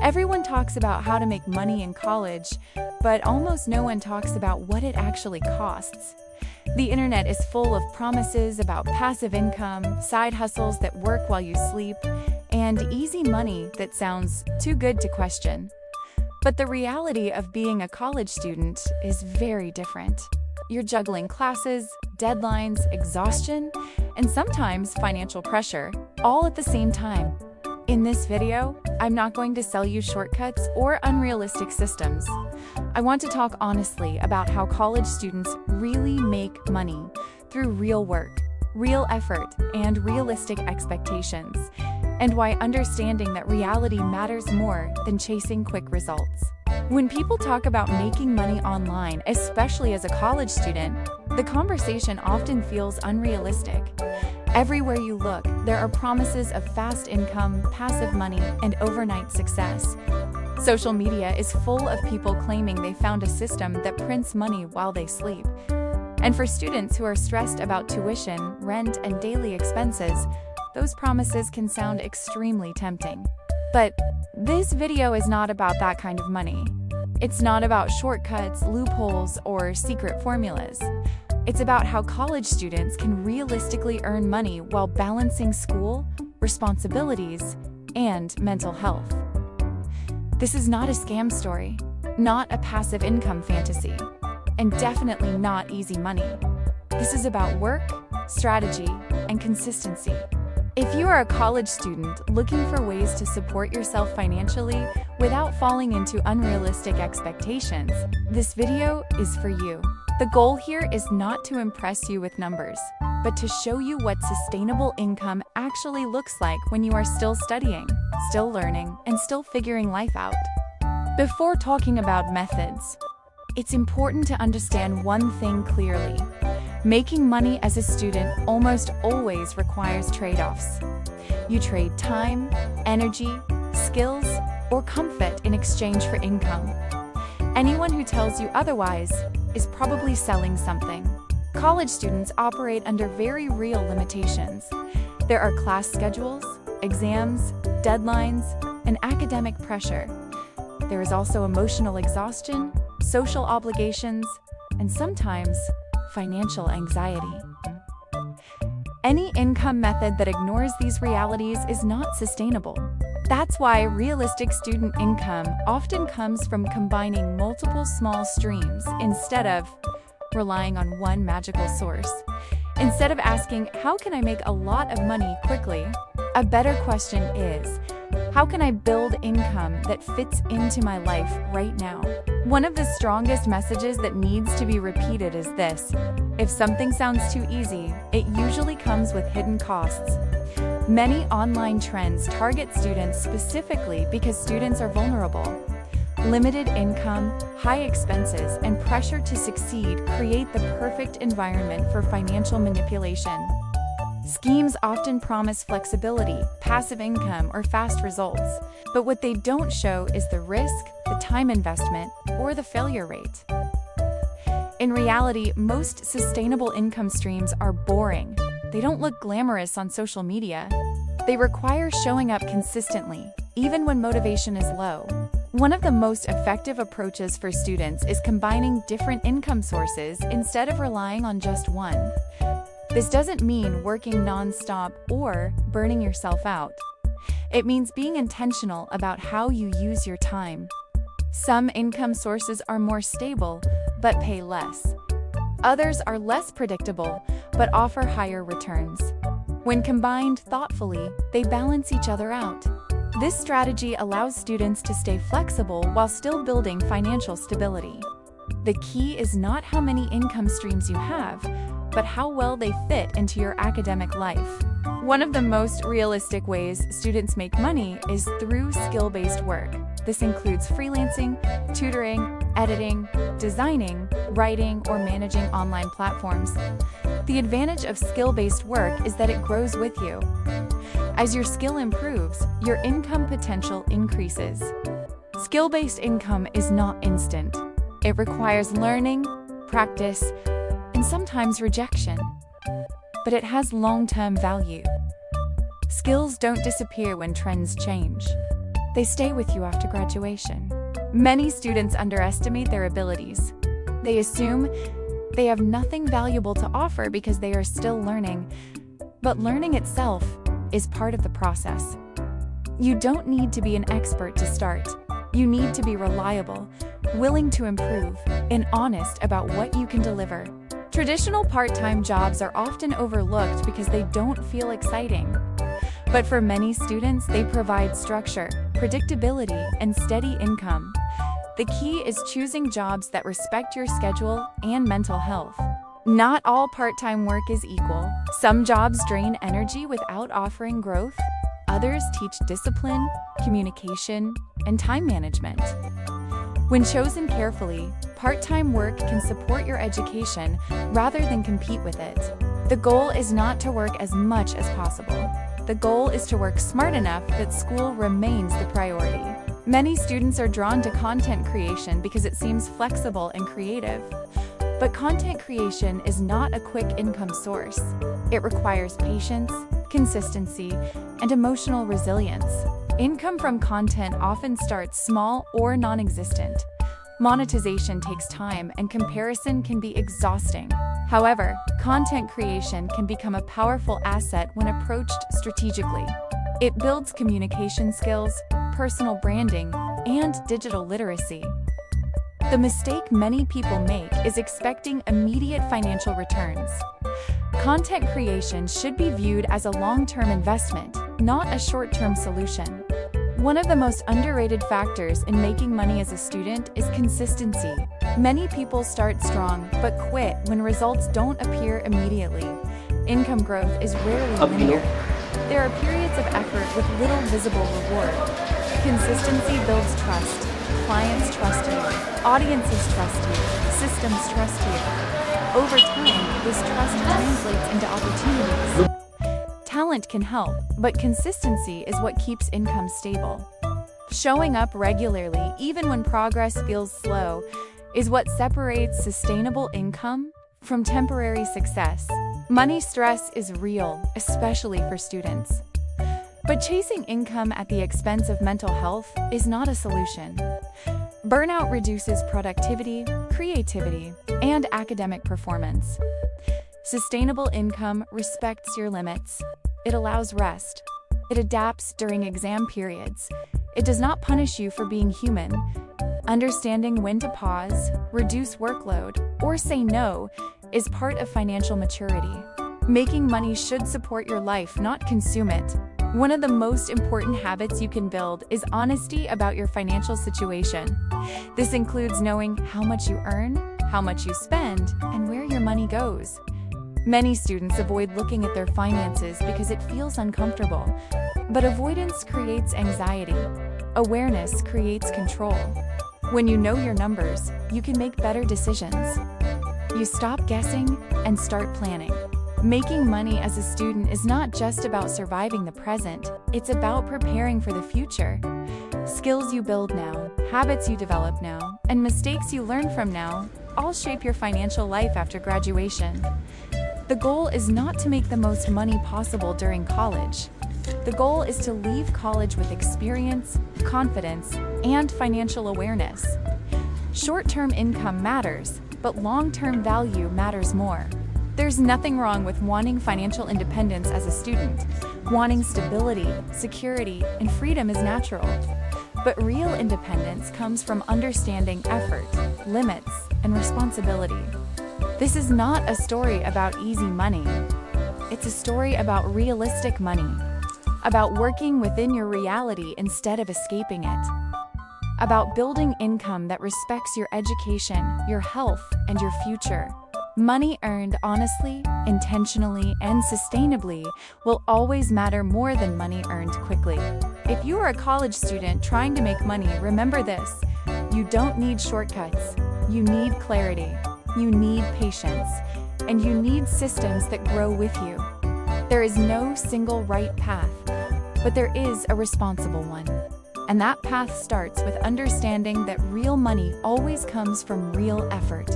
Everyone talks about how to make money in college, but almost no one talks about what it actually costs. The internet is full of promises about passive income, side hustles that work while you sleep, and easy money that sounds too good to question. But the reality of being a college student is very different. You're juggling classes, deadlines, exhaustion, and sometimes financial pressure, all at the same time. In this video, I'm not going to sell you shortcuts or unrealistic systems. I want to talk honestly about how college students really make money through real work, real effort, and realistic expectations, and why understanding that reality matters more than chasing quick results. When people talk about making money online, especially as a college student, the conversation often feels unrealistic. Everywhere you look, there are promises of fast income, passive money, and overnight success. Social media is full of people claiming they found a system that prints money while they sleep. And for students who are stressed about tuition, rent, and daily expenses, those promises can sound extremely tempting. But this video is not about that kind of money. It's not about shortcuts, loopholes, or secret formulas. It's about how college students can realistically earn money while balancing school, responsibilities, and mental health. This is not a scam story, not a passive income fantasy, and definitely not easy money. This is about work, strategy, and consistency. If you are a college student looking for ways to support yourself financially without falling into unrealistic expectations, this video is for you. The goal here is not to impress you with numbers, but to show you what sustainable income actually looks like when you are still studying, still learning, and still figuring life out. Before talking about methods, it's important to understand one thing clearly. Making money as a student almost always requires trade-offs. You trade time, energy, skills, or comfort in exchange for income. Anyone who tells you otherwise is probably selling something. College students operate under very real limitations. There are class schedules, exams, deadlines, and academic pressure. There is also emotional exhaustion, social obligations, and sometimes financial anxiety. Any income method that ignores these realities is not sustainable. That's why realistic student income often comes from combining multiple small streams instead of relying on one magical source. Instead of asking, how can I make a lot of money quickly? A better question is, how can I build income that fits into my life right now? One of the strongest messages that needs to be repeated is this: if something sounds too easy, it usually comes with hidden costs. Many online trends target students specifically because students are vulnerable. Limited income, high expenses, and pressure to succeed create the perfect environment for financial manipulation. Schemes often promise flexibility, passive income, or fast results, but what they don't show is the risk, the time investment, or the failure rate. In reality, most sustainable income streams are boring. They don't look glamorous on social media. They require showing up consistently, even when motivation is low. One of the most effective approaches for students is combining different income sources instead of relying on just one. This doesn't mean working non-stop or burning yourself out. It means being intentional about how you use your time. Some income sources are more stable, but pay less. Others are less predictable, but offer higher returns. When combined thoughtfully, they balance each other out. This strategy allows students to stay flexible while still building financial stability. The key is not how many income streams you have, but how well they fit into your academic life. One of the most realistic ways students make money is through skill-based work. This includes freelancing, tutoring, editing, designing, writing, or managing online platforms. The advantage of skill-based work is that it grows with you. As your skill improves, your income potential increases. Skill-based income is not instant. It requires learning, practice, and sometimes rejection. But it has long-term value. Skills don't disappear when trends change. They stay with you after graduation. Many students underestimate their abilities. They assume they have nothing valuable to offer because they are still learning, but learning itself is part of the process. You don't need to be an expert to start. You need to be reliable, willing to improve, and honest about what you can deliver. Traditional part-time jobs are often overlooked because they don't feel exciting. But for many students, they provide structure, predictability, and steady income. The key is choosing jobs that respect your schedule and mental health. Not all part-time work is equal. Some jobs drain energy without offering growth. Others teach discipline, communication, and time management. When chosen carefully, part-time work can support your education rather than compete with it. The goal is not to work as much as possible. The goal is to work smart enough that school remains the priority. Many students are drawn to content creation because it seems flexible and creative. But content creation is not a quick income source. It requires patience, consistency, and emotional resilience. Income from content often starts small or non-existent. Monetization takes time, and comparison can be exhausting. However, content creation can become a powerful asset when approached strategically. It builds communication skills, personal branding, and digital literacy. The mistake many people make is expecting immediate financial returns. Content creation should be viewed as a long-term investment, not a short-term solution. One of the most underrated factors in making money as a student is consistency. Many people start strong but quit when results don't appear immediately. Income growth is rarely linear. There are periods of effort with little visible reward. Consistency builds trust. Clients trust you. Audiences trust you. Systems trust you. Over time, this trust translates into opportunities. Talent can help, but consistency is what keeps income stable. Showing up regularly, even when progress feels slow, is what separates sustainable income from temporary success. Money stress is real, especially for students. But chasing income at the expense of mental health is not a solution. Burnout reduces productivity, creativity, and academic performance. Sustainable income respects your limits. It allows rest. It adapts during exam periods. It does not punish you for being human. Understanding when to pause, reduce workload, or say no is part of financial maturity. Making money should support your life, not consume it. One of the most important habits you can build is honesty about your financial situation. This includes knowing how much you earn, how much you spend, and where your money goes. Many students avoid looking at their finances because it feels uncomfortable, but avoidance creates anxiety. Awareness creates control. When you know your numbers, you can make better decisions. You stop guessing and start planning. Making money as a student is not just about surviving the present, it's about preparing for the future. Skills you build now, habits you develop now, and mistakes you learn from now all shape your financial life after graduation. The goal is not to make the most money possible during college. The goal is to leave college with experience, confidence, and financial awareness. Short-term income matters, but long-term value matters more. There's nothing wrong with wanting financial independence as a student. Wanting stability, security, and freedom is natural. But real independence comes from understanding effort, limits, and responsibility. This is not a story about easy money. It's a story about realistic money, about working within your reality instead of escaping it, about building income that respects your education, your health, and your future. Money earned honestly, intentionally, and sustainably will always matter more than money earned quickly. If you are a college student trying to make money, remember this: you don't need shortcuts. You need clarity. You need patience. And you need systems that grow with you. There is no single right path, but there is a responsible one. And that path starts with understanding that real money always comes from real effort.